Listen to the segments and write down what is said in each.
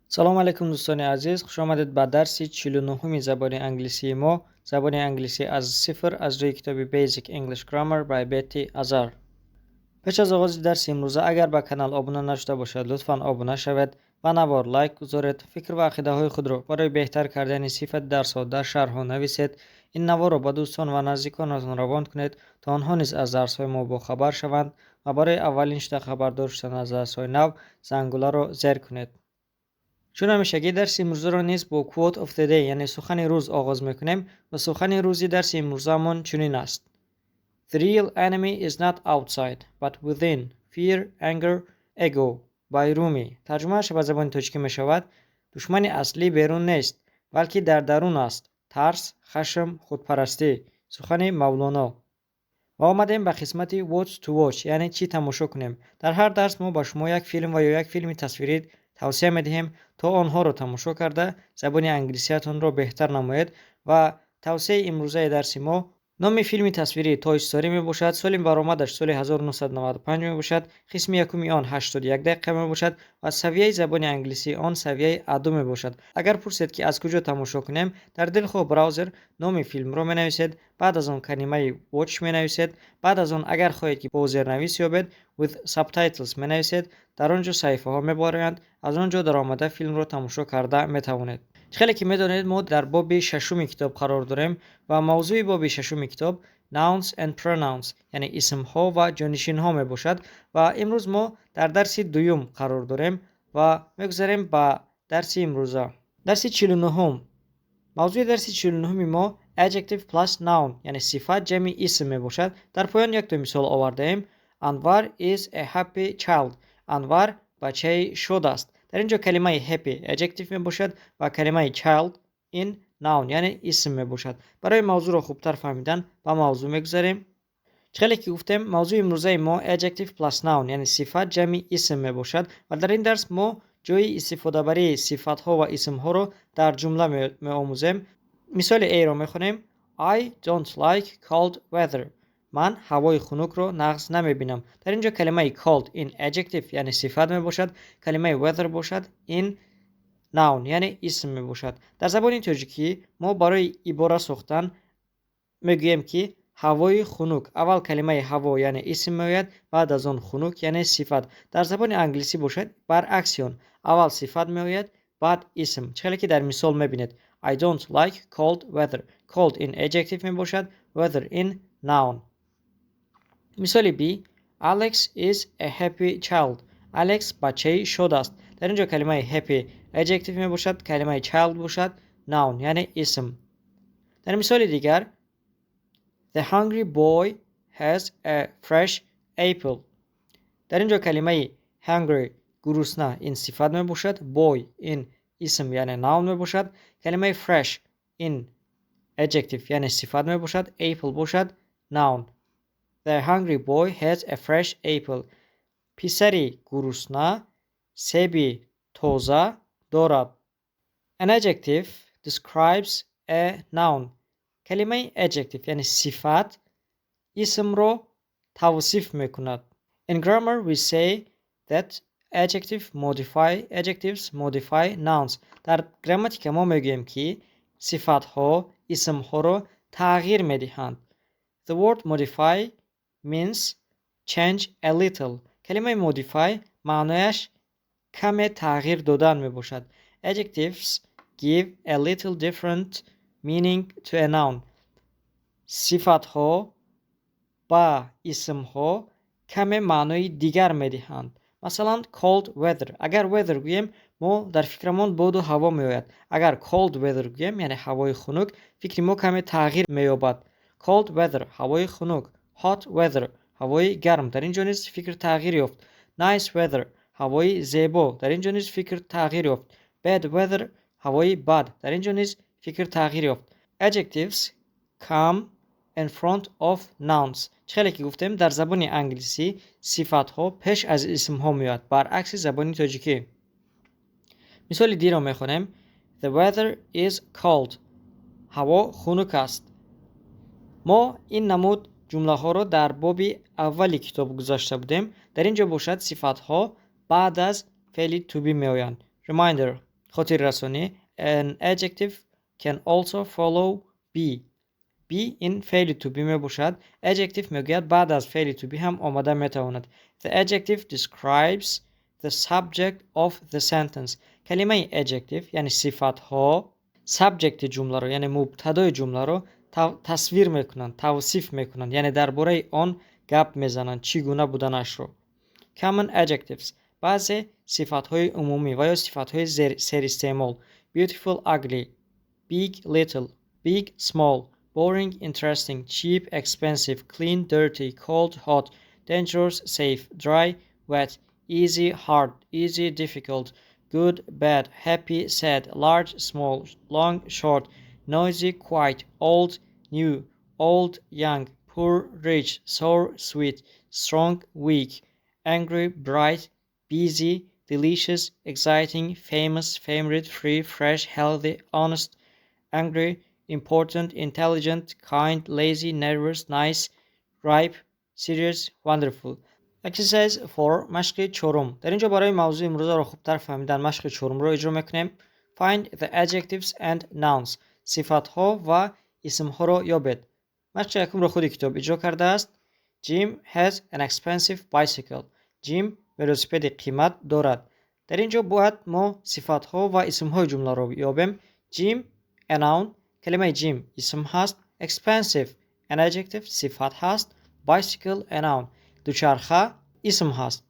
سلام علیکم دوستان عزیز، خوش آمدید به درس 49 زبان انگلیسی ما. زبان انگلیسی از صفر از روی کتاب Basic English Grammar by Betty Azar. پیش از آغاز درس امروزه اگر به کانال آبونه نشده باشد لطفاً آبونه شوید و نوار لایک گذارید. فکر و عقیده های خود را برای بهتر کردن صفت درس ها در شرح ها نویسید. این نوار را به دوستان و نزدیکانتان روان کنید تا آنها نیز از درس های ما با خبر شوند و برای اولین شده خبردار شدن از درس های نو زنگوله را زیر کنید. چون همیشگی درس امروز را نیز با quote of the day یعنی سخن روز آغاز میکنیم و سخن روزی درس امروزمون چنین است: The real enemy is not outside but within. Fear, anger, ego. by رومی. ترجمهش به زبان تاجیکی می شود: دشمن اصلی بیرون نیست بلکه در درون است. ترس، خشم، خودپرستی. سخن مولانا. و آمدیم به قسمت What to watch یعنی چی تماشا کنیم. در هر درس ما با شما یک فیلم و یا یک فیلم تصویری توصیه می‌دهیم تا آنها را تماشا کرده زبان انگلیسیتون را بهتر نمایید و توصیه امروزه درس ما نام فیلم تصویری توی استوری می باشد. سال برآمدش سال 1995 می باشد. قسم یکمی آن 81 دقیقه می باشد و سویه زبان انگلیسی آن سویه ادو می باشد. اگر پرسید که از کجا تماشا کنیم، در دلخواه براوزر نام فیلم را می نویسید، بعد از آن کلمه watch می نویسید، بعد از آن اگر خواهید که با زیرنویس یابید with subtitles می نویسید. در آنجا صفحه ها می بارند، از آنجا در آمده فیلم را تماشا کرده می توانید. خیلی که میدانید ما در باب ششم کتاب قرار داریم و موضوع باب ششم کتاب nouns and pronouns یعنی اسم ها و جانشین ها می باشد و امروز ما در درس دوم قرار داریم و میگذاریم به درس امروزه. درس 49. موضوع درس 49 ما adjective plus noun یعنی صفت جمع اسم می باشد. در پایان یک تا مثال آورده ایم. انور is a happy child. انور بچه شاد است. در اینجا کلمه happy adjective می باشد و کلمه child in noun یعنی اسم می باشد. برای موضوع را خوبتر فهمیدن به موضوع میگذاریم. خیلی که گفتیم موضوع امروزه ما adjective plus noun یعنی صفت جمع اسم می باشد و در این درس ما جای استفاده برای صفت ها و اسم ها رو در جمله می آموزیم. مثال A را میخونیم. I don't like cold weather. من هوای خنک رو نقص نمیبینم. در اینجا کلمه cold in adjective یعنی صفت می باشد. کلمه weather باشد in noun یعنی اسم می باشد. در زبان تاجیکی ما برای عبارت ساختن میگوییم که هوای خنک. اول کلمه هوا یعنی اسم میآید، بعد از آن خنک یعنی صفت. در زبان انگلیسی باشد برعکس آن، اول صفت میآید بعد اسم. چه که در مثال میبینید. I don't like cold weather. cold in adjective می باشد، weather in noun. مثال B. Alex is a happy child. Alex بچه شاد است. در اینجا کلمه happy adjective می باشد، کلمه child باشد noun یعنی اسم. در مثال دیگر The hungry boy has a fresh apple. در اینجا کلمه hungry گرسنه این صفت می باشد، boy این اسم یعنی noun می باشد، کلمه fresh این adjective یعنی صفت می باشد، apple باشد noun. The hungry boy has a fresh apple. پسری گرسنه سیب تازه دارد. An adjective describes a noun. کلمه adjective یعنی صفت اسم رو توصیف میکند. In grammar we say that adjectives modify nouns. در گراماتیک ما میگیم که صفت ها اسم ها رو تغییر میدهند. The word modify means change a little. کلمه modify معنایش کم تغییر دادن می باشد. Adjectives give a little different meaning to a noun. صفت ها با اسم ها کم معنای دیگر می دهند. مثلا cold weather. اگر weather گویم ما در فکرمان باد و هوا می آید. اگر cold weather گویم یعنی هوای خنک، فکر ما کم تغییر می یابد. cold weather هوای خنک. hot weather هوای گرم، در اینجا نیز فکر تغییر یافت. nice weather هوای زیبا، در اینجا نیز فکر تغییر یافت. bad weather هوای بد، در اینجا نیز فکر تغییر یافت. adjectives come in front of nouns. چه که گفتیم در زبان انگلیسی صفت ها پیش از اسم ها میاد، برعکس زبان تاجیکی. مثال دی را میخونیم. The weather is cold. هوا خنک است. ما این نمود جمله ها را در باب اولی کتاب گذاشته بودیم. در اینجا باشد صفت ها بعد از فعل to be می آیند. Reminder. خاطر رسانی. An adjective can also follow be. be این فعل to be می باشد. adjective میگوید بعد از فعل to be هم آمده میتواند. The adjective describes the subject of the sentence. کلمه adjective یعنی صفت ها subject جمله رو یعنی مبتدای جمله رو تصویر میکنند، توصیف میکنند، یعنی درباره آن گپ میزنند، چگونه بودنش رو. common adjectives بعضی صفت های عمومی و یا صفت های سر استعمال. beautiful ugly, big little, big small, boring interesting, cheap expensive, clean dirty, cold hot, dangerous safe, dry wet, easy hard, easy difficult, good bad, happy sad, large small, long short, noisy quiet, old new, old young, poor rich, sour sweet, strong weak, angry bright, busy delicious, exciting, famous, favorite, free, fresh, healthy, honest, angry, important, intelligent, kind, lazy, nervous, nice, ripe, serious, wonderful. Exercise 4 مشق چهارم. در اینجا برای موضوع امروز را خوبتر فهمیدن مشق چهارم رو اجرا میکنیم. Find the adjectives and nouns. صفت ها و اسم ها را یابید. مشق یکم را خود کتاب اجرا کرده است. Jim has an expensive bicycle. Jim ولوسپد قیمت دارد. در اینجا باید ما صفت ها و اسم های جمله را یابیم. Jim a noun کلمه Jim اسم هست. Expensive an adjective صفت هست. Bicycle a noun دوچرخه اسم هست.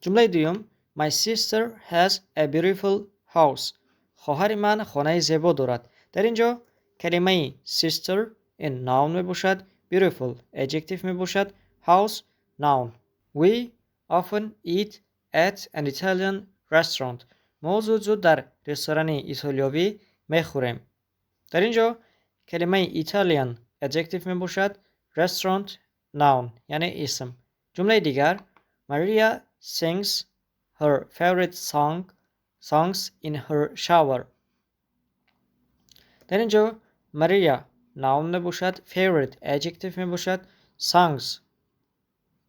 جمله دوم My sister has a beautiful house. خواهر من خانه زیبا دارد. در اینجا کلمه sister این noun می باشد. Beautiful adjective می باشد. House noun. We often eat at an Italian restaurant. ما زود در رستوران ایتالیایی می خوریم. در اینجا کلمه Italian adjective می باشد. Restaurant noun یعنی اسم. جمله دیگر Maria sings her favorite songs in her shower. در اینجا Maria noun می باشد. Favorite adjective می باشد. Songs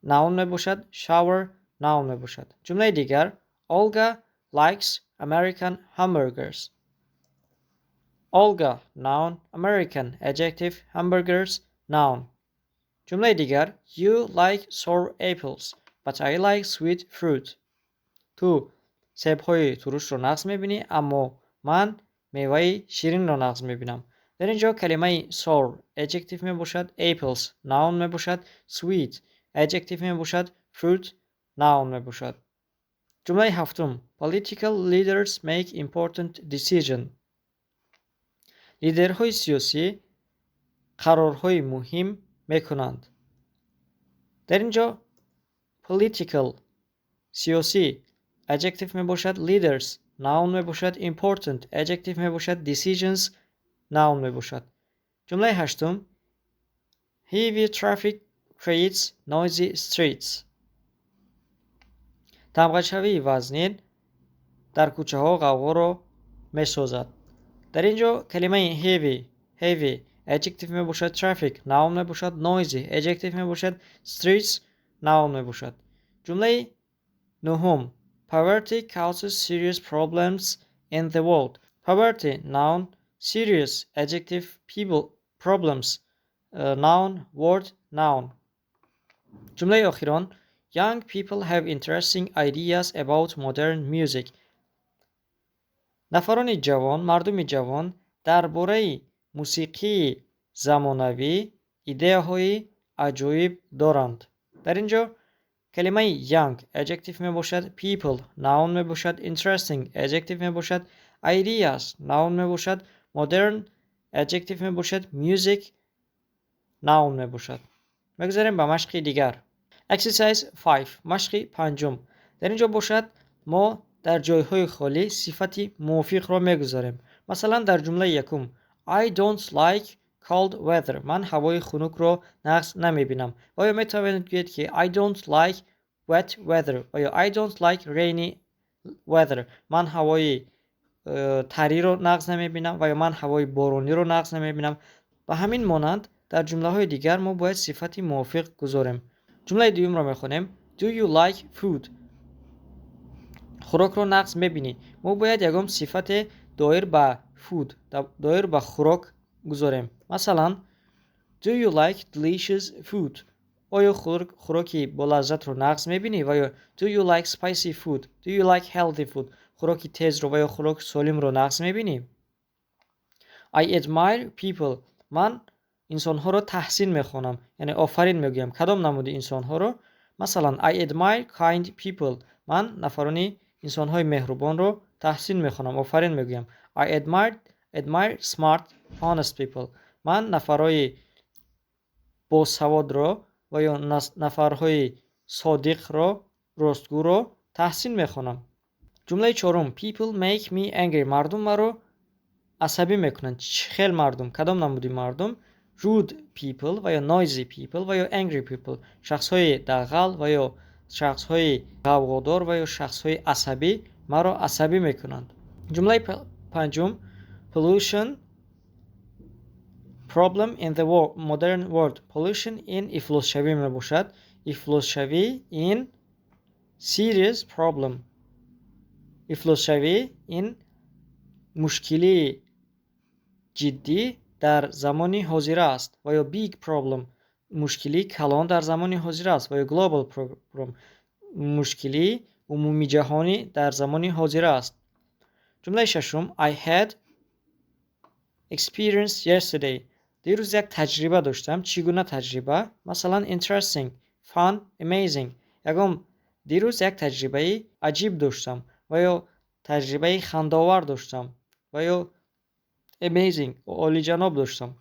noun می باشد. Shower noun می باشد. جمله دیگر Olga likes American hamburgers. Olga noun American adjective hamburgers noun. جمله دیگر You like sour apples but I like sweet fruit. تو سیب‌های ترش رو نقص می‌بینی اما من میوه شیرین رو نقص می‌بینم. در اینجا کلمه sour adjective می باشد. apples noun می باشد. sweet adjective می باشد. fruit noun می باشد. جمله هفتم Political leaders make important decision. لیدرهای سیاسی قرارهای مهم میکنند. در اینجا political سیاسی adjective می باشد. leaders noun می باشد. important adjective می باشد. decisions noun می باشد. جمله هشتم heavy traffic creates noisy streets. طبقه‌شوی وزنین در کوچه ها غوغا را می سازد. در اینجا کلمه heavy adjective می باشد. traffic noun می باشد. noisy adjective می باشد. streets noun می باشد. جمله نهم poverty causes serious problems in the world. poverty noun serious adjective people problems noun word noun. جمله آخران young people have interesting ideas about modern music. نفران جوان مردم جوان درباره موسیقی زمانوی ایده های عجایب دارند. در اینجا کلمه young adjective می باشد. people noun می باشد. interesting adjective می باشد. ideas noun می باشد. modern adjective می باشد. music noun می باشد. بگذاریم به مشق دیگر. exercise 5 مشق پنجم. در اینجا باشد ما در جایهای خالی صفتی موافق را میگذاریم. مثلا در جمله یکم I don't like cold weather. من هوای خنک را نقص نمیبینم. و یا میتوانید بگویید که I don't like wet weather. و یا I don't like rainy weather. من هوای تری را نقص نمیبینم. و یا من هوای بارانی را نقص نمیبینم. و همین مانند در جمله های دیگر ما باید صفتی موافق گذاریم. جمله دوم را میخونیم Do you like food؟ خوراک رو نقص ببینی ما باید یکم صفت دایر به food دایر به خوراک گذاریم. مثلا Do you like delicious food؟ آیا خوراکی با لذت رو نقص میبینی؟ و یا Do you like spicy food؟ Do you like healthy food؟ خوراکی تیز رو و یا خوراک سالم رو نقص میبینی؟ I admire people. من انسان ها رو تحسین میخونم، یعنی آفرین میگویم. کدام نمود انسان ها رو؟ مثلا I admire kind people. من نفرانی انسان های مهربان رو تحسین میخونم، آفرین میگویم. I admire smart honest people. من نفرای با سواد رو و یا نفرهای صادق رو راستگو رو تحسین میخونم. جمله چهارم People make me angry. مردم مرا عصبی میکنن. خیلی مردم. کدام نمودی مردم؟ Rude people و یا noisy people و یا angry people. شخص های دغل و یا شخص های غوغادار و یا شخص های عصبی مرا عصبی میکنند. جمله پنجم Pollution problem in the modern world. Pollution in iflos شوی میباشد. iflos شوی in serious problem. iflos شوی in مشکلی جدی در زمان حاضر است و یا big problem مشکلی کلان در زمان حاضر است و یا global problem مشکلی عمومی جهانی در زمان حاضر است. جمله ششم I had experience yesterday. دیروز یک تجربه داشتم. چگونه تجربه؟ مثلا interesting, fun, amazing. یکم دیروز یک تجربه عجیب داشتم و یا تجربه خنده‌آور داشتم و یا amazing و عالی جناب داشتم.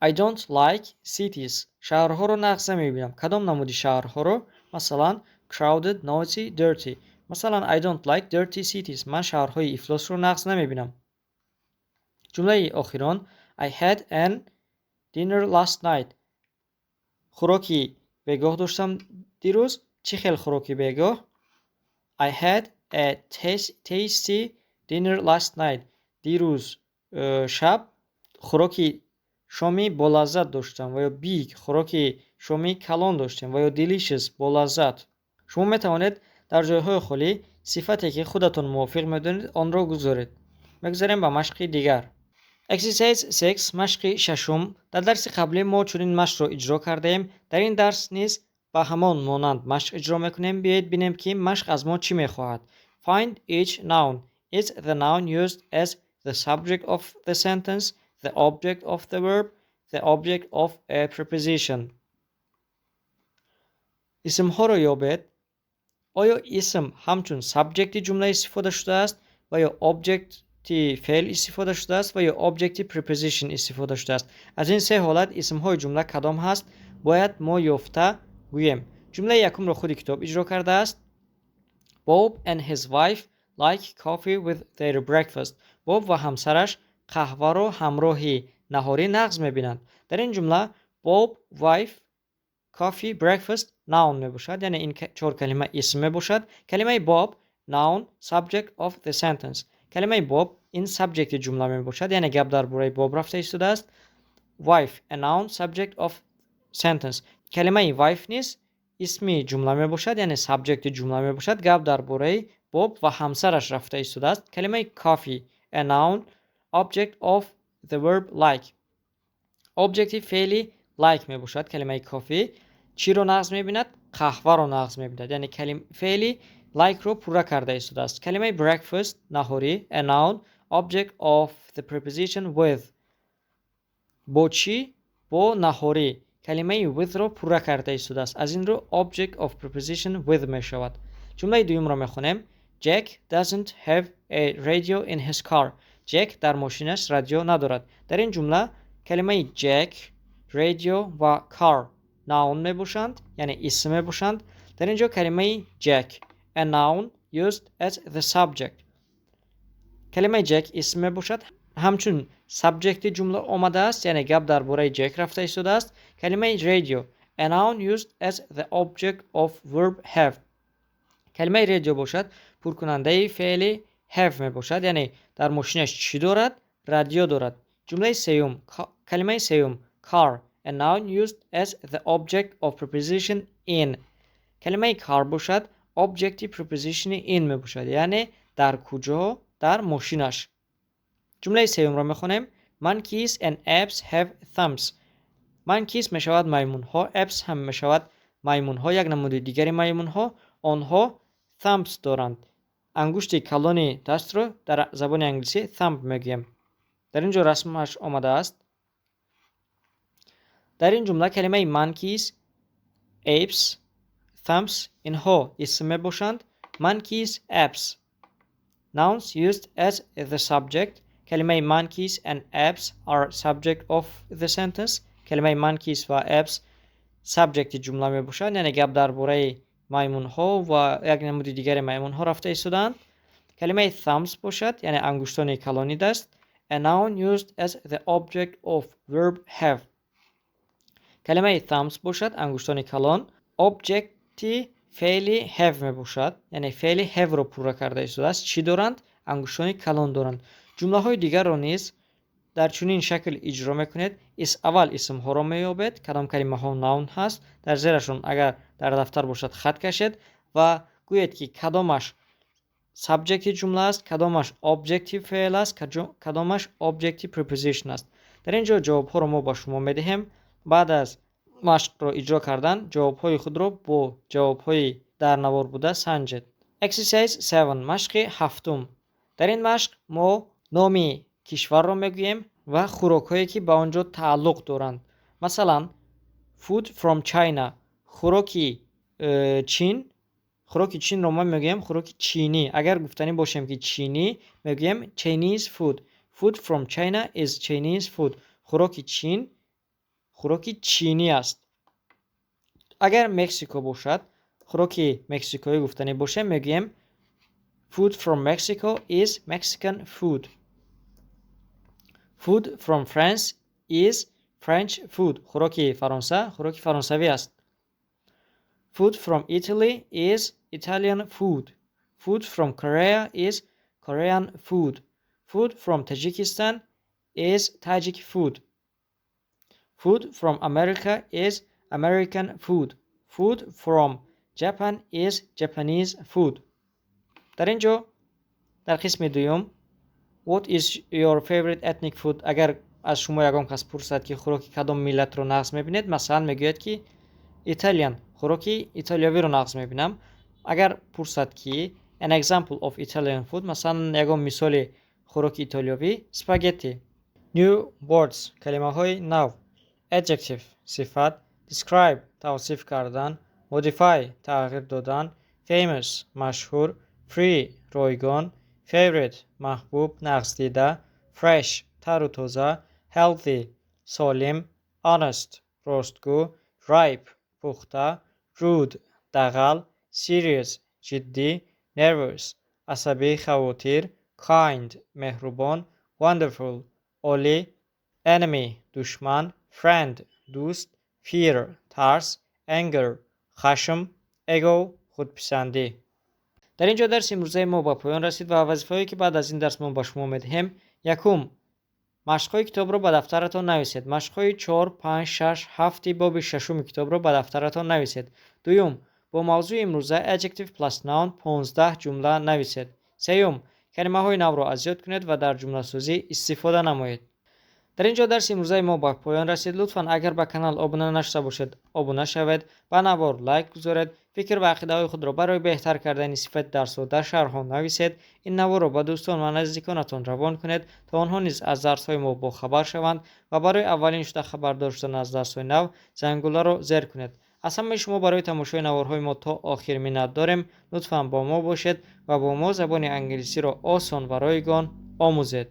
I don't like cities. شهرها رو نقص نمیبینم. کدام نمودی شهرها رو؟ مثلا crowded, noisy, dirty. مثلا I don't like dirty cities. من شهرهای افلاس رو نقص نمیبینم. جمله آخران I had an dinner last night. خوراکی بیگاه داشتم دیروز. چی خیلی خوراکی بیگاه؟ I had a tasty dinner last night. دیروز شب خوراکی شامی با لذت داشتم و یا بیگ خوراکی شامی کلان داشتم و یا delicious با لذت. شما میتوانید در جایهای خالی صفتی که خودتون موافق میدونید آن را گذارید. میگذاریم به مشق دیگر. Exercise 6 مشق ششم. در درس قبلی ما چنین مشق را اجرا کردیم. در این درس نیز به همان مانند مشق اجرا میکنیم. بیایید ببینیم که مشق از ما چی میخواهد. Find each noun. Is the noun used as the subject of the sentence, the object of the verb, the object of a preposition. اسم ها را یابید. آیا اسم همچون سابجکت جمله استفاده شده است و یا object فعل استفاده شده است و یا object preposition استفاده شده است؟ از این سه حالت اسم های جمله کدام هست باید ما یافته گوییم. جمله یکم را خود کتاب اجرا کرده است. Bob and his wife like coffee with their breakfast. باب و همسرش قهوه را همراه نهاری نقض میبینند. در این جمله Bob, wife, coffee, breakfast noun میباشد، یعنی این چهار کلمه اسم میباشد. کلمه Bob noun subject of the sentence. کلمه Bob این subject جمله میباشد، یعنی گپ درباره باب رفته ایستاده است. Wife a noun subject of sentence. کلمه wife نیز اسمی جمله میباشد، یعنی subject جمله میباشد. گپ درباره باب و همسرش رفته ایستاده است. کلمه coffee a noun object of the verb like. object فعلی like میباشد. کلمه coffee چی رو نقض میبیند؟ قهوه رو نقض میبیند، یعنی کلمه فعلی like رو پورا کرده ایستاده است. کلمه breakfast نهاری a noun object of the preposition with. با چی؟ با نهاری. کلمه with رو پورا کرده ایستاده است. از این رو object of preposition with می شود. جمله دوم رو میخونیم. Jack doesn't have a radio in his car. جک در ماشینش رادیو ندارد. در این جمله کلمه Jack، رادیو و car noun می باشند، یعنی اسم می باشند. در اینجا کلمه Jack a noun used as the subject. کلمه Jack اسم می باشد، همچون سابجکت جمله آمده است، یعنی گپ درباره جک رفته ایستاده است. کلمه رادیو a noun used as the object of verb have. کلمه رادیو باشد پرکننده فعل have می باشد، یعنی در ماشینش چی دارد؟ رادیو دارد. جمله سوم کلمه سوم car a noun used as the object of preposition in. کلمه car باشد objective preposition in میباشد، یعنی در کجا؟ در ماشینش. جمله سوم را میخونیم. Monkeys and apes have thumbs. Monkeys میشود میمون ها، apes هم میشود میمون ها، یک نمود دیگری میمون ها. آنها thumbs دارند. انگشت کلان دست رو در زبان انگلیسی thumb میگیم. در اینجا رسمش آمده است. در این جمله کلمه monkeys، apes، thumbs اینها اسم میباشند. monkeys، apes nouns used as the subject. کلمه monkeys and apes are subject of the sentence. کلمه monkeys و apes subject جمله میباشند، یعنی گپ درباره میمون ها و یک نمود دیگر میمون ها رفته ایستادند. کلمه thumbs باشد، یعنی انگشتان کلانی دست. a noun used as the object of verb have. کلمه thumbs باشد، انگشتان کلان، objecti فعل have میباشد، یعنی فعل have رو پورا کرده ایستاده است. چی دارند؟ انگشتان کلان دارند. جمله های دیگر را نیز در چنین شکل اجرا میکنید. اول اسم ها را مییابید، کدام کلمه ها ناون هست، در زیرشون اگر در دفتر باشد خط کشید و گویید که کدامش سابجکت جمله است، کدامش objective فعل است، کدامش objective preposition است. در اینجا جواب ها را ما با شما میدهیم. بعد از مشق را اجرا کردن جواب های خود را با جواب های در نوار بوده سنجید. Exercise 7 مشق هفتم. در این مشق ما نام کشور را میگوییم و خوراک هایی که با آنجا تعلق دارند. مثلا food from China، خوراک چین. خوراک چین رو ما میگیم خوراک چینی. اگر گفتنی باشیم که چینی میگیم Chinese food. Food from China is Chinese food. خوراک چین خوراک چینی است. اگر مکزیکو باشد، خوراک مکزیکویی گفتنی باشه میگیم Food from Mexico is Mexican food. Food from France is French food. خوراک فرانسه خوراک فرانسوی است. Food from Italy is Italian food. Food from Korea is Korean food. Food from Tajikistan is Tajik food. Food from America is American food. Food from Japan is Japanese food. در اینجا در قسم دوم What is your favorite ethnic food؟ اگر از شما یگام کس پرسد که خوراک کدام ملت رو نقض میبینید، مثلا میگوید که Italian، خوراک ایتالیایی رو نقض میبینم. اگر پرسد که an example of Italian food، مثلا یگام مثال خوراک ایتالیایی spaghetti. New words، کلمه های نو. Adjective، صفت. Describe، توصیف کردن. Modify، تغییر دادن. Famous، مشهور. Free، رایگان. Favorite، محبوب، نقص دیده. Fresh، تر و تازه. Healthy، سالم. Honest، راستگو. Ripe، پخته. Rude، دغل. Serious، جدی. Nervous، عصبی، خواطر. Kind، مهربان. Wonderful، عالی. Enemy، دشمن. Friend، دوست. Fear، ترس. Anger، خشم. Ego، خودپسندی. در اینجا درس امروزه ما با پایان رسید و وظیفه‌ای که بعد از این درس ما با شما میدهیم: یکم، مشق‌های کتاب رو به دفترتان نویسید. مشق‌های 4 5 6 7 باب ششم کتاب رو به دفترتان نویسید. دوم، با موضوع امروزه adjective plus noun 15 جمله نویسید. سوم، کلمه‌های نو را از یاد کنید و در جمله سازی استفاده نمایید. در اینجا درس امروزه ما با پایان رسید. لطفاً اگر به کانال آبونه نشده باشید آبونه شوید و نوار لایک گذارید. فکر و عقیده خود را برای بهتر کردن صفت درس و در شرح نویسید. این نوار را با دوستان و نزدیکانتان روان کنید تا آنها نیز از درس های ما با خبر شوند و برای اولین شده خبردار شدن از درس های نو زنگوله را زیر کنید. از همه شما برای تماشای نوارهای ما تا آخر منت داریم. لطفاً با ما باشید و با ما زبان انگلیسی را آسان و رایگان آموزید.